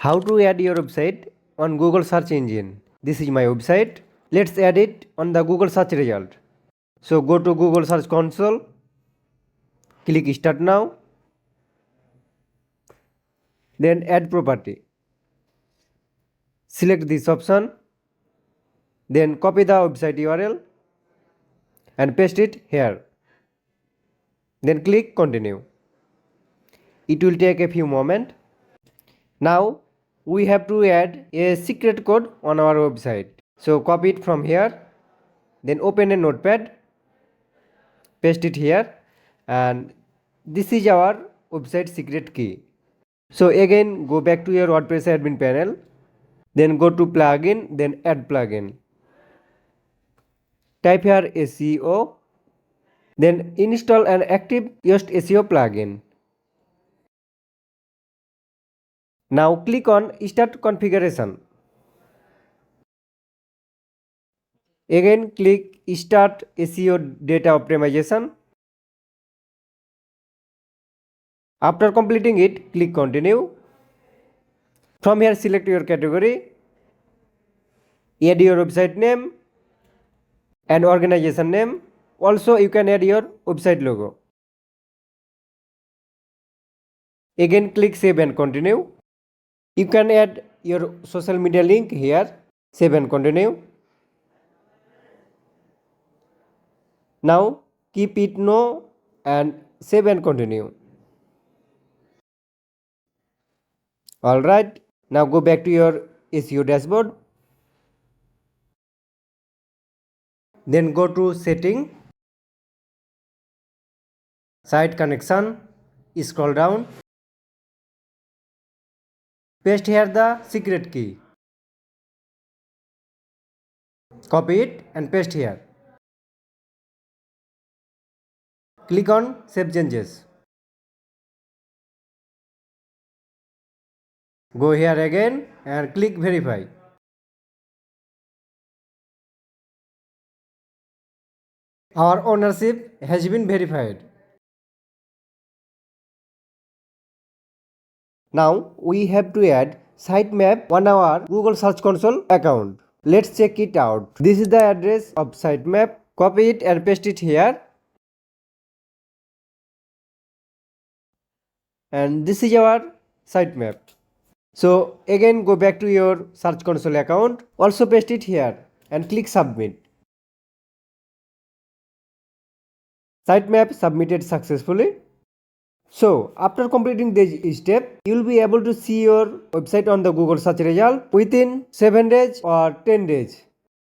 How to add your website on Google search engine. This is my website. Let's add it on the Google search result. So go to Google Search Console, click Start Now, then Add Property. Select this option, then copy the website URL and paste it here. Then click Continue. It will take a few moments. Now we have to add a secret code on our website. So copy it from here, then open a notepad, paste it here, and this is our website secret key. So again go back to your WordPress admin panel, then go to plugin, then add plugin. Type here SEO, then install an active Yoast SEO plugin. Now click on Start Configuration. Again click Start SEO Data Optimization. After completing it, click Continue. From here select your category, add your website name and organization name. Also you can add your website logo. Again click Save and Continue. You can add your social media link here. Save and Continue. Now keep it no and save and continue. Alright, now go back to your SEO dashboard. Then go to Setting, Site Connection, scroll down. Paste here the secret key. Copy it and paste here. Click on Save Changes. Go here again and click Verify. Our ownership has been verified. Now we have to add sitemap on our Google Search Console account. Let's check it out. This is the address of sitemap. Copy it and paste it here. And this is our sitemap. So again go back to your Search Console account. Also paste it here and click Submit. Sitemap submitted successfully. So after completing this step, you will be able to see your website on the Google search result within 7 days or 10 days.